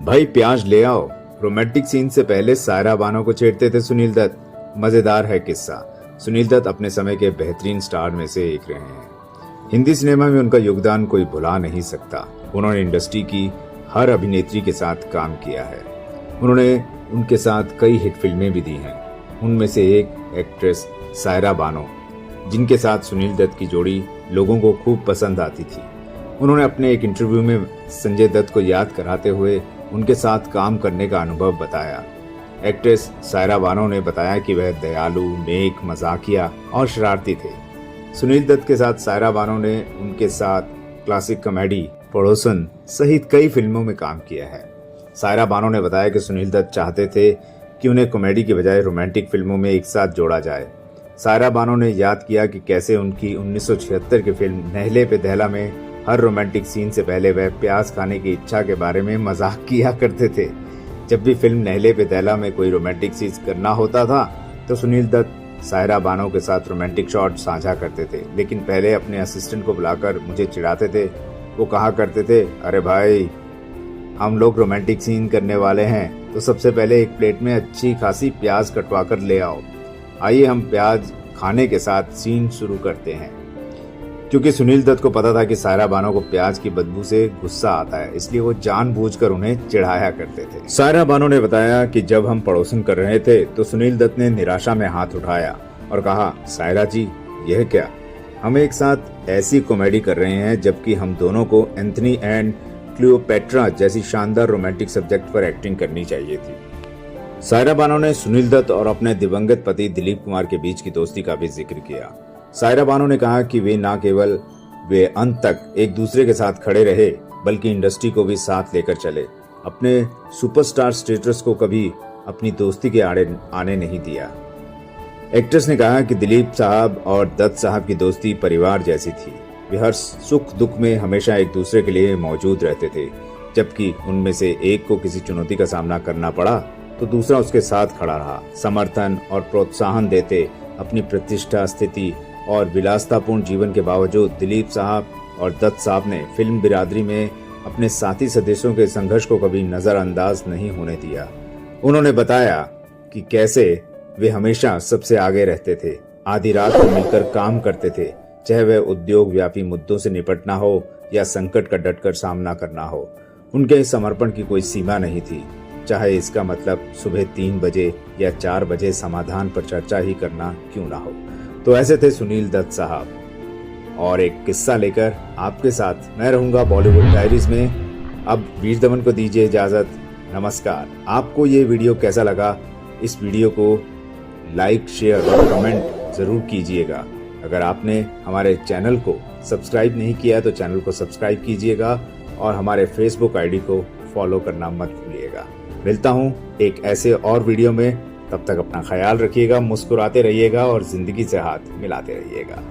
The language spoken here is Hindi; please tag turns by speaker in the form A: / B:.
A: भाई प्याज ले आओ। रोमांटिक सीन से पहले सायरा बानो को छेड़ते थे सुनील दत्त। मजेदार है किस्सा। सुनील दत्त अपने समय के बेहतरीन स्टार में से एक रहे हैं। हिंदी सिनेमा में उनका योगदान कोई भुला नहीं सकता। उन्होंने इंडस्ट्री की हर अभिनेत्री के साथ काम किया है। उन्होंने उनके साथ कई हिट फिल्में भी दी हैं। उनमें से एक एक्ट्रेस सायरा बानो, जिनके साथ सुनील दत्त की जोड़ी लोगों को खूब पसंद आती थी। उन्होंने अपने एक इंटरव्यू में संजय दत्त को याद कराते हुए उनके साथ काम करने का अनुभव बताया। एक्ट्रेस सायरा बानो ने बताया कि वह दयालु, नेक, मजाकिया और शरारती थे। सुनील दत्त के साथ सायरा बानो ने उनके साथ क्लासिक कॉमेडी पड़ोसन सहित कई फिल्मों में काम किया है। सायरा बानो ने बताया कि सुनील दत्त चाहते थे कि उन्हें कॉमेडी के बजाय रोमांटिक फिल्मों में एक साथ जोड़ा जाए। सायरा बानो ने याद किया कि कैसे उनकी 1976 की फिल्म नहले पे दहला में हर रोमांटिक सीन से पहले वह प्याज खाने की इच्छा के बारे में मजाक किया करते थे। जब भी फिल्म नहले पे दहला में कोई रोमांटिक सीन करना होता था तो सुनील दत्त सायरा बानो के साथ रोमांटिक शॉट साझा करते थे, लेकिन पहले अपने असिस्टेंट को बुलाकर मुझे चिढ़ाते थे। वो कहा करते थे, अरे भाई हम लोग रोमांटिक सीन करने वाले हैं तो सबसे पहले एक प्लेट में अच्छी खासी प्याज कटवा कर ले आओ। आइए हम प्याज खाने के साथ सीन शुरू करते हैं। क्योंकि सुनील दत्त को पता था कि सायरा बानो को प्याज की बदबू से गुस्सा आता है, इसलिए वो जानबूझकर उन्हें चिढ़ाया करते थे। सायरा बानो ने बताया कि जब हम पड़ोसन कर रहे थे तो सुनील दत्त ने निराशा में हाथ उठाया और कहा, सायरा जी यह क्या, हम एक साथ ऐसी कॉमेडी कर रहे हैं जबकि हम दोनों को एंथनी एंड क्लियोपेट्रा जैसी शानदार रोमांटिक सब्जेक्ट पर एक्टिंग करनी चाहिए थी। सायरा बानो ने सुनील दत्त और अपने दिवंगत पति दिलीप कुमार के बीच की दोस्ती का भी जिक्र किया। सायरा बानो ने कहा कि वे न केवल वे अंत तक एक दूसरे के साथ खड़े रहे बल्कि इंडस्ट्री को भी साथ लेकर चले। अपने सुपरस्टार स्टेटस को कभी अपनी दोस्ती के आड़े आने नहीं दिया। एक्ट्रेस ने कहा कि दिलीप साहब और दत्त साहब की दोस्ती परिवार जैसी थी। वे हर सुख दुख में हमेशा एक दूसरे के लिए मौजूद रहते थे। जबकि उनमें से एक को किसी चुनौती का सामना करना पड़ा तो दूसरा उसके साथ खड़ा रहा। समर्थन और प्रोत्साहन देते अपनी प्रतिष्ठा, स्थिति और विलासतापूर्ण जीवन के बावजूद दिलीप साहब और दत्त साहब ने फिल्म बिरादरी में अपने साथी सदस्यों के संघर्ष को कभी नजरअंदाज नहीं होने दिया। उन्होंने बताया कि कैसे वे हमेशा सबसे आगे रहते थे, आधी रात को मिलकर काम करते थे, चाहे वह उद्योग व्यापी मुद्दों से निपटना हो या संकट का डटकर सामना करना हो। उनके इस समर्पण की कोई सीमा नहीं थी, चाहे इसका मतलब सुबह 3 बजे या 4 बजे समाधान पर चर्चा ही करना क्यों ना हो। तो ऐसे थे सुनील दत्त साहब। और एक किस्सा लेकर आपके साथ मैं रहूंगा बॉलीवुड डायरीज में। अब वीर दमन को दीजिए इजाजत। नमस्कार। आपको ये वीडियो कैसा लगा? इस वीडियो को लाइक, शेयर और कमेंट जरूर कीजिएगा। अगर आपने हमारे चैनल को सब्सक्राइब नहीं किया है तो चैनल को सब्सक्राइब कीजिएगा और हमारे फेसबुक आईडी को फॉलो करना मत भूलिएगा। मिलता हूँ एक ऐसे और वीडियो में। तब तक अपना ख्याल रखिएगा, मुस्कुराते रहिएगा और जिंदगी से हाथ मिलाते रहिएगा।